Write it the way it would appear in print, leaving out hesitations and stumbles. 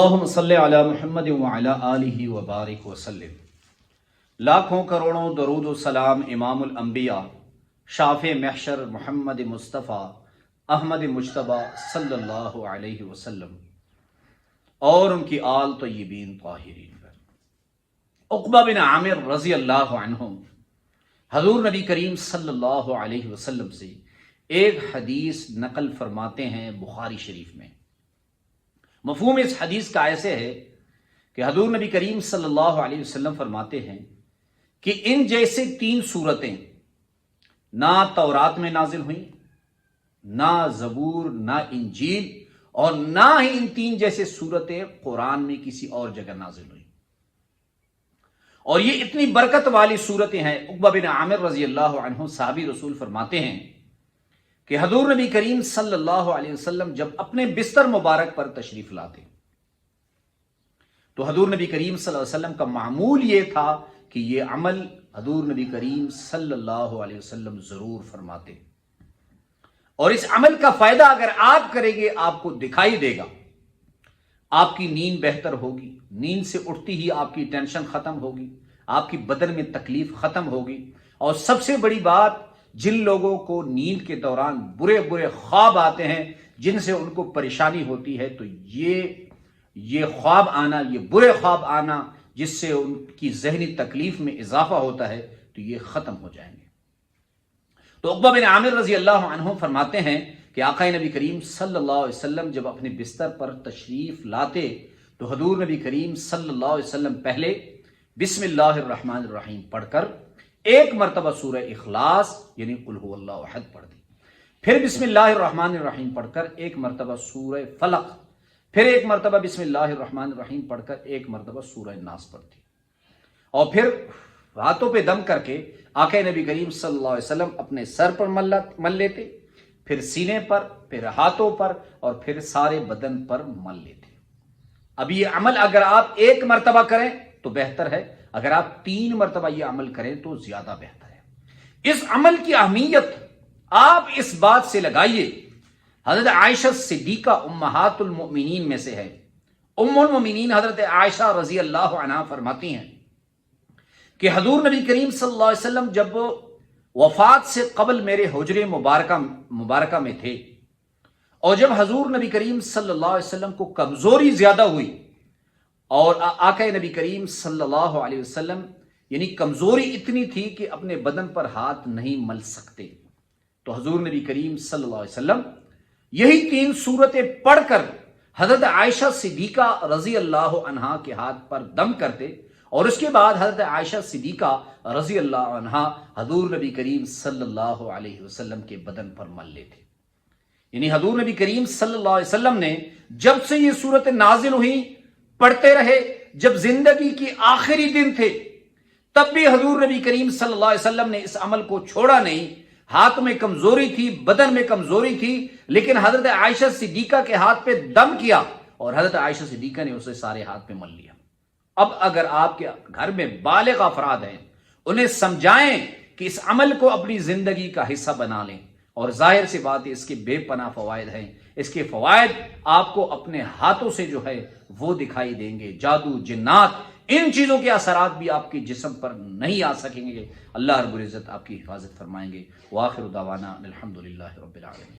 اللہم صلی علی محمد وعلی آلہ وبارک وسلم۔ لاکھوں کروڑوں درود و سلام امام الانبیاء شافع محشر محمد مصطفیٰ احمد مجتبیٰ صلی اللہ علیہ وسلم اور ان کی آل طیبین طاہرین پر۔ عقبہ بن عامر رضی اللہ عنہ حضور نبی کریم صلی اللہ علیہ وسلم سے ایک حدیث نقل فرماتے ہیں بخاری شریف میں۔ مفہوم اس حدیث کا ایسے ہے کہ حضور نبی کریم صلی اللہ علیہ وسلم فرماتے ہیں کہ ان جیسے تین صورتیں نہ تورات میں نازل ہوئیں، نہ زبور، نہ انجیل، اور نہ ہی ان تین جیسے صورتیں قرآن میں کسی اور جگہ نازل ہوئیں۔ اور یہ اتنی برکت والی صورتیں ہیں۔ عقبہ بن عامر رضی اللہ عنہ صحابی رسول فرماتے ہیں کہ حضور نبی کریم صلی اللہ علیہ وسلم جب اپنے بستر مبارک پر تشریف لاتے تو حضور نبی کریم صلی اللہ علیہ وسلم کا معمول یہ تھا کہ یہ عمل حضور نبی کریم صلی اللہ علیہ وسلم ضرور فرماتے، اور اس عمل کا فائدہ اگر آپ کریں گے آپ کو دکھائی دے گا۔ آپ کی نیند بہتر ہوگی، نیند سے اٹھتی ہی آپ کی ٹینشن ختم ہوگی، آپ کی بدن میں تکلیف ختم ہوگی، اور سب سے بڑی بات، جن لوگوں کو نیند کے دوران برے برے خواب آتے ہیں، جن سے ان کو پریشانی ہوتی ہے، تو یہ خواب آنا، یہ برے خواب آنا جس سے ان کی ذہنی تکلیف میں اضافہ ہوتا ہے، تو یہ ختم ہو جائیں گے۔ تو عقبہ بن عامر رضی اللہ عنہ فرماتے ہیں کہ آقا نبی کریم صلی اللہ علیہ وسلم جب اپنے بستر پر تشریف لاتے تو حضور نبی کریم صلی اللہ علیہ وسلم پہلے بسم اللہ الرحمن الرحیم پڑھ کر ایک مرتبہ سورہ اخلاص یعنی قل هو اللہ احد پڑھ دی، پھر بسم اللہ الرحمن الرحیم پڑھ کر ایک مرتبہ سورہ فلق، پھر ایک مرتبہ بسم اللہ الرحمن الرحیم پڑھ کر ایک مرتبہ سورہ ناس پڑھ دی، اور پھر ہاتھوں پہ دم کر کے آقا نبی کریم صلی اللہ علیہ وسلم اپنے سر پر مل لیتے، پھر سینے پر، پھر ہاتھوں پر، اور پھر سارے بدن پر مل لیتے۔ اب یہ عمل اگر آپ ایک مرتبہ کریں تو بہتر ہے، اگر آپ 3 مرتبہ یہ عمل کریں تو زیادہ بہتر ہے۔ اس عمل کی اہمیت آپ اس بات سے لگائیے، حضرت عائشہ صدیقہ امہات المؤمنین میں سے ہے۔ ام المؤمنین حضرت عائشہ رضی اللہ عنہا فرماتی ہیں کہ حضور نبی کریم صلی اللہ علیہ وسلم جب وفات سے قبل میرے حجرے مبارکہ میں تھے، اور جب حضور نبی کریم صلی اللہ علیہ وسلم کو کمزوری زیادہ ہوئی اور آقا نبی کریم صلی اللہ علیہ وسلم یعنی کمزوری اتنی تھی کہ اپنے بدن پر ہاتھ نہیں مل سکتے، تو حضور نبی کریم صلی اللہ علیہ وسلم یہی 3 صورتیں پڑھ کر حضرت عائشہ صدیقہ رضی اللہ عنہا کے ہاتھ پر دم کرتے، اور اس کے بعد حضرت عائشہ صدیقہ رضی اللہ عنہا حضور نبی کریم صلی اللہ علیہ وسلم کے بدن پر مل لیتے۔ یعنی حضور نبی کریم صلی اللہ علیہ وسلم نے جب سے یہ صورتیں نازل ہوئی پڑھتے رہے، جب زندگی کے آخری دن تھے تب بھی حضور نبی کریم صلی اللہ علیہ وسلم نے اس عمل کو چھوڑا نہیں۔ ہاتھ میں کمزوری تھی، بدن میں کمزوری تھی، لیکن حضرت عائشہ صدیقہ کے ہاتھ پہ دم کیا، اور حضرت عائشہ صدیقہ نے اسے سارے ہاتھ پہ مل لیا۔ اب اگر آپ کے گھر میں بالغ افراد ہیں، انہیں سمجھائیں کہ اس عمل کو اپنی زندگی کا حصہ بنا لیں، اور ظاہر سی بات ہے اس کے بے پناہ فوائد ہیں۔ اس کے فوائد آپ کو اپنے ہاتھوں سے جو ہے وہ دکھائی دیں گے۔ جادو، جنات، ان چیزوں کے اثرات بھی آپ کے جسم پر نہیں آ سکیں گے۔ اللہ رب العزت آپ کی حفاظت فرمائیں گے۔ وآخر دعوانا الحمدللہ رب العالمین۔